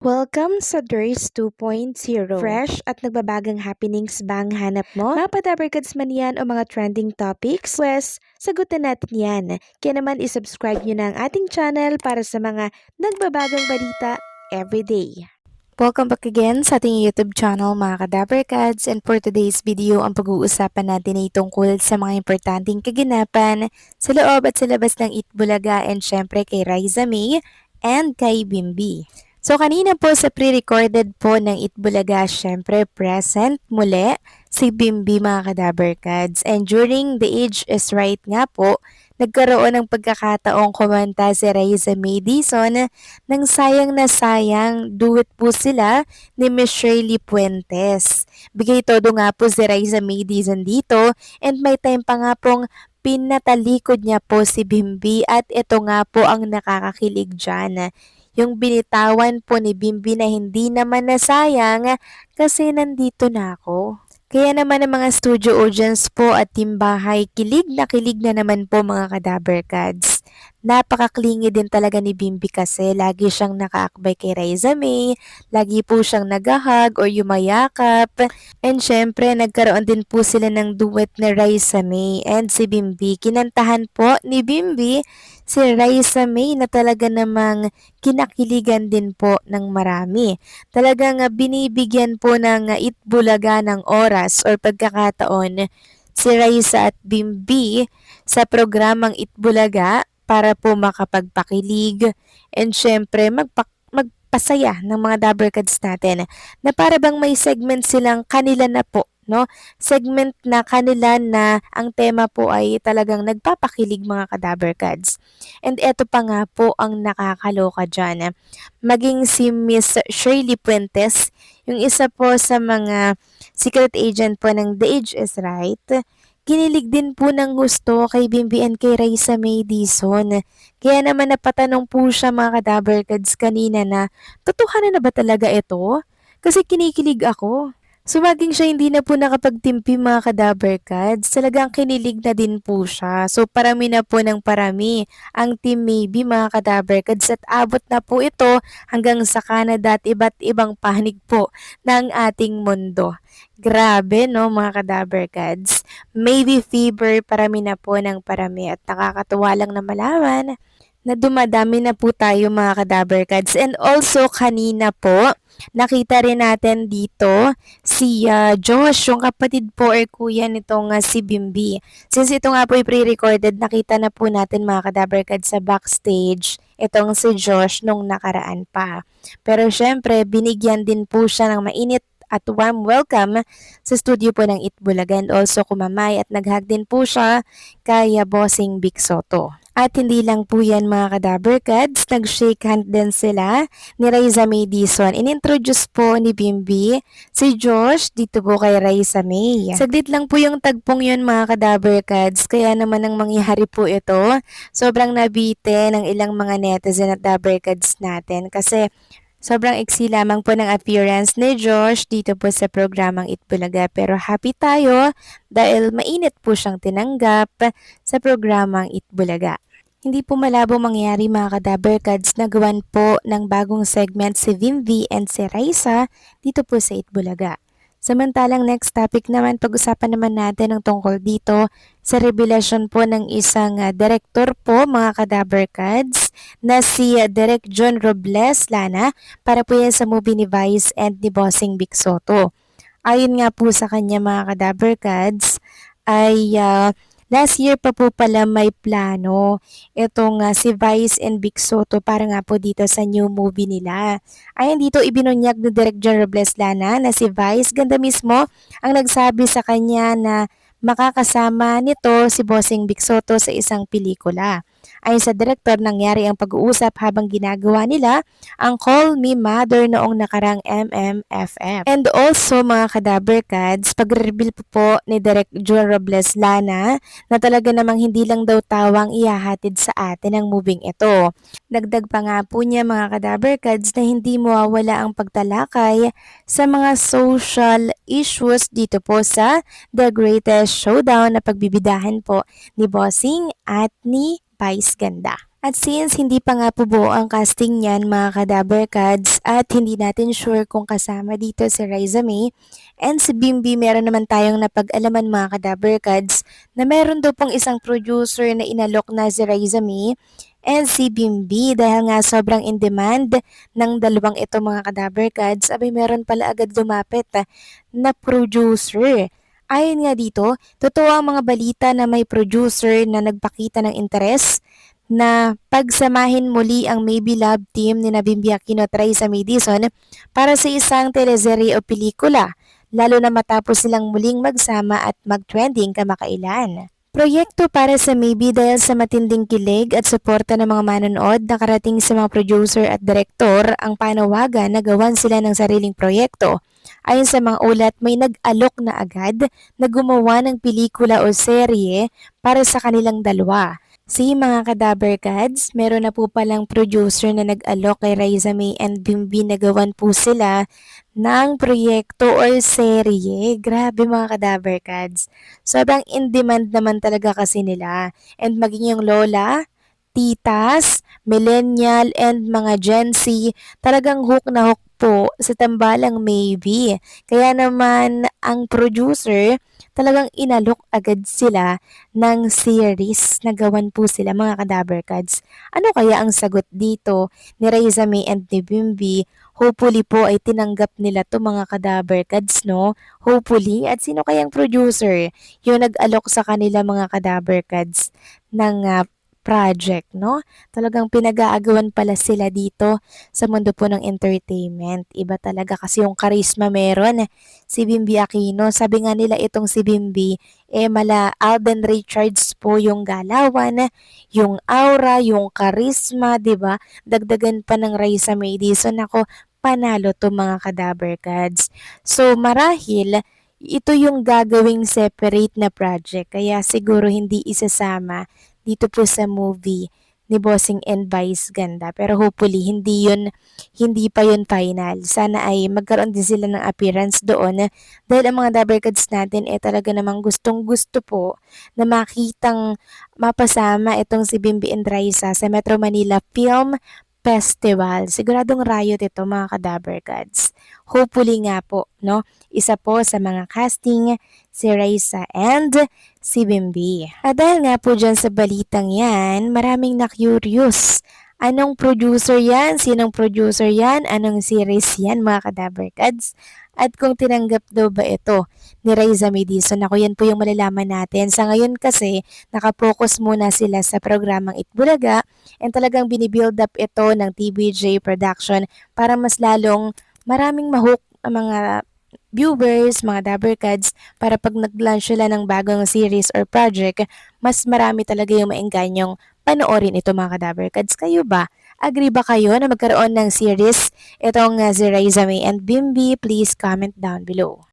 Welcome sa DRS 2.0. Fresh at nagbabagang happenings ba ang hanap mo? Mga padabarkads man yan o mga trending topics? Pwes, sagutin natin yan. Kaya naman isubscribe nyo na ang ating channel para sa mga nagbabagang balita everyday. Welcome back again sa ating YouTube channel mga kadabarkads, and for today's video ang pag-uusapan natin ay tungkol sa mga importanteng kaganapan sa loob at sa labas ng Itbulaga and syempre kay Raisa May and kay Bimbi. So kanina po sa pre-recorded po ng Itbulaga, syempre present muli si Bimbi mga kadabarkads, and during The Age is Right nga po, nagkaroon ng pagkakataong kumanta si Raisa May Dizon nang sayang na sayang duet po sila ni Miss Shirley Puentes. Bigay todo nga po si Raisa May Dizon dito, and may time pa nga pong pinatalikod niya po si Bimbi, at ito nga po ang nakakakilig dyan. Yung binitawan po ni Bimbi na hindi naman nasayang kasi nandito na ako. Kaya naman ang mga studio audience po at team bahay, kilig na naman po mga kadabarkads. Napakaklingi din talaga ni Bimbi kasi lagi siyang nakaakbay kay Raisa May, lagi po siyang nagahag or yumayakap. And syempre, nagkaroon din po sila ng duet na Raisa May and si Bimbi. Kinantahan po ni Bimbi si Raisa May na talaga namang kinakiligan din po ng marami. Talagang binibigyan po ng Itbulaga ng oras or pagkakataon si Raisa at Bimbi sa programang Itbulaga para po makapagpakilig and syempre magpasaya ng mga dabarkads natin na para bang may segment silang kanila na po, no? Segment na kanila na ang tema po ay talagang nagpapakilig mga kadabarkads. And eto pa nga po ang nakakaloka dyan. Maging si Miss Shirley Puentes, yung isa po sa mga secret agent po ng The Age is Right, kinilig din po ng gusto kay Bimbi and kay Raisa May Dizon. Kaya naman napatanong po siya mga kadabarkads kanina na, totohanan na ba talaga ito? Kasi kinikilig ako. Sumaging siya hindi na po nakapagtimpi mga kadabarkads, talagang kinilig na din po siya. So parami na po ng parami ang Team Maybe mga kadabarkads, at abot na po ito hanggang sa Canada at iba't ibang panig po ng ating mundo. Grabe no mga kadabarkads. Maybe fever, parami na po ng parami, at nakakatuwa lang na malaman na dumadami na po tayo mga kadabarkads. And also kanina po, nakita rin natin dito si Josh, yung kapatid po or kuya nitong si Bimbi. Since ito nga po ay pre-recorded, nakita na po natin mga kadabarkads sa backstage itong si Josh nung nakaraan pa. Pero syempre, binigyan din po siya ng mainit at warm welcome sa studio po ng Itbulaga, and also kumamay at naghag din po siya kay Bossing Vic Soto. At hindi lang po yan mga kadabarkads, nag-shake hand din sila ni Raisa May Dizon. Inintroduce po ni Bimbi si Josh dito po kay Raisa May. Saglit lang po yung tagpong yun mga kadabarkads, kaya naman ang mangyari po ito, sobrang nabite ng ilang mga netizen at dabarkads natin kasi sobrang iksi lamang po ng appearance ni Josh dito po sa programang Itbulaga, pero happy tayo dahil mainit po siyang tinanggap sa programang Itbulaga. Hindi po malabo mangyari mga kadabarkads na gawan po ng bagong segment si Bimbi and si Raisa dito po sa Itbulaga. Samantalang next topic naman, pag-usapan naman natin ang tungkol dito sa revelasyon po ng isang director po mga kadabarkads na si Direk John Robles Lana para po yan sa movie ni Vice and ni Bossing Vic Soto. Ayon nga po sa kanya mga kadabarkads ay last year pa po pala may plano itong si Vice and Vic Soto para nga po dito sa new movie nila. Ayan dito ibinunyag ni Direk John Robles Lana na si Vice ganda mismo ang nagsabi sa kanya na makakasama nito si Bossing Vic Soto sa isang pelikula. Ayon sa direktor, nangyari ang pag-uusap habang ginagawa nila ang Call Me Mother noong nakarang MMFF. And also mga kadabarkads, pag-reveal po ni Direk John Robles Lana na talaga namang hindi lang daw tawang ihahatid sa atin ang moving ito. Dagdag pa nga po niya mga kadabarkads na hindi mawawala ang pagtalakay sa mga social issues dito po sa The Greatest Showdown na pagbibidahan po ni Bossing at ni Vice Ganda. At since hindi pa nga po buo ang casting niyan mga ka-Dabarkads at hindi natin sure kung kasama dito si Riza May and si Bimbi, meron naman tayong napag-alaman mga ka-Dabarkads na meron daw pong isang producer na inalok na si Riza May and si Bimbi dahil nga sobrang in demand ng dalawang ito mga ka-Dabarkads, abay meron pala agad lumapit na producer. Ayon nga dito, totoo ang mga balita na may producer na nagpakita ng interes na pagsamahin muli ang Maybe Love team ni Bimbi Aquino at Raisa May Dizon para sa isang teleserye o pelikula, lalo na matapos silang muling magsama at mag-trending kamakailan. Proyekto para sa Maybe dahil sa matinding kilig at suporta ng mga manonood nakarating sa mga producer at direktor ang panawagan na gawan sila ng sariling proyekto. Ayon sa mga ulat, may nag-alok na agad na gumawa ng pelikula o serye para sa kanilang dalawa. Si mga ka-Dabarkads, meron na po palang producer na nag-alok kay Riza May and Bimbi na gawan po sila ng proyekto or serye. Grabe mga ka-Dabarkads. Sobrang in demand naman talaga kasi nila. And maging yung lola, titas, millennial, and mga Gen Z, talagang hook na hook po sa tambalang Maybe. Kaya naman ang producer, talagang inalok agad sila ng series na gawan po sila mga ka-Dabarkads. Ano kaya ang sagot dito ni Riza May and ni Bimbi? Hopefully po ay tinanggap nila to mga ka-Dabarkads, no? Hopefully. At sino kayang producer yung nag-alok sa kanila mga ka-Dabarkads ng project, no? Talagang pinag-aagawan pala sila dito sa mundo po ng entertainment. Iba talaga kasi yung charisma meron. Si Bimbi Aquino, sabi nga nila itong si Bimbi, mala Alden Richards po yung galawan, yung aura, yung charisma, 'di ba? Dagdagan pa ng Raisa May Dizon, ako panalo to mga ka-Dabarkads. So marahil ito yung gagawing separate na project kaya siguro hindi isasama dito po sa movie ni Bossing and Vice Ganda. Pero hopefully hindi pa yun final. Sana ay magkaroon din sila ng appearance doon dahil ang mga Dabarkads natin talaga namang gustong gusto po na makitang mapasama itong si Bimbi and Raisa sa Metro Manila Film Festival. Siguradong riot ito mga ka-Dabarkads. Hopefully nga po, no? Isa po sa mga casting si Raisa and si Bimbi. At dahil nga po dyan sa balitang yan, maraming na-curious. Anong producer yan? Sinong producer yan? Anong series yan mga ka-Dabarkads? At kung tinanggap daw ba ito ni Riza May Dizon, ako yan po yung malalaman natin. Sa ngayon kasi, nakapokus muna sila sa programang Itbulaga and talagang binibuild up ito ng TVJ Production para mas lalong maraming mahook ang mga viewers, mga Dabarkads, para pag nag-launch sila ng bagong series or project, mas marami talaga yung maenganyong panoorin ito mga Dabarkads. Kayo ba? Agree ba kayo na magkaroon ng series itong si Riza May and Bimbi? Please comment down below.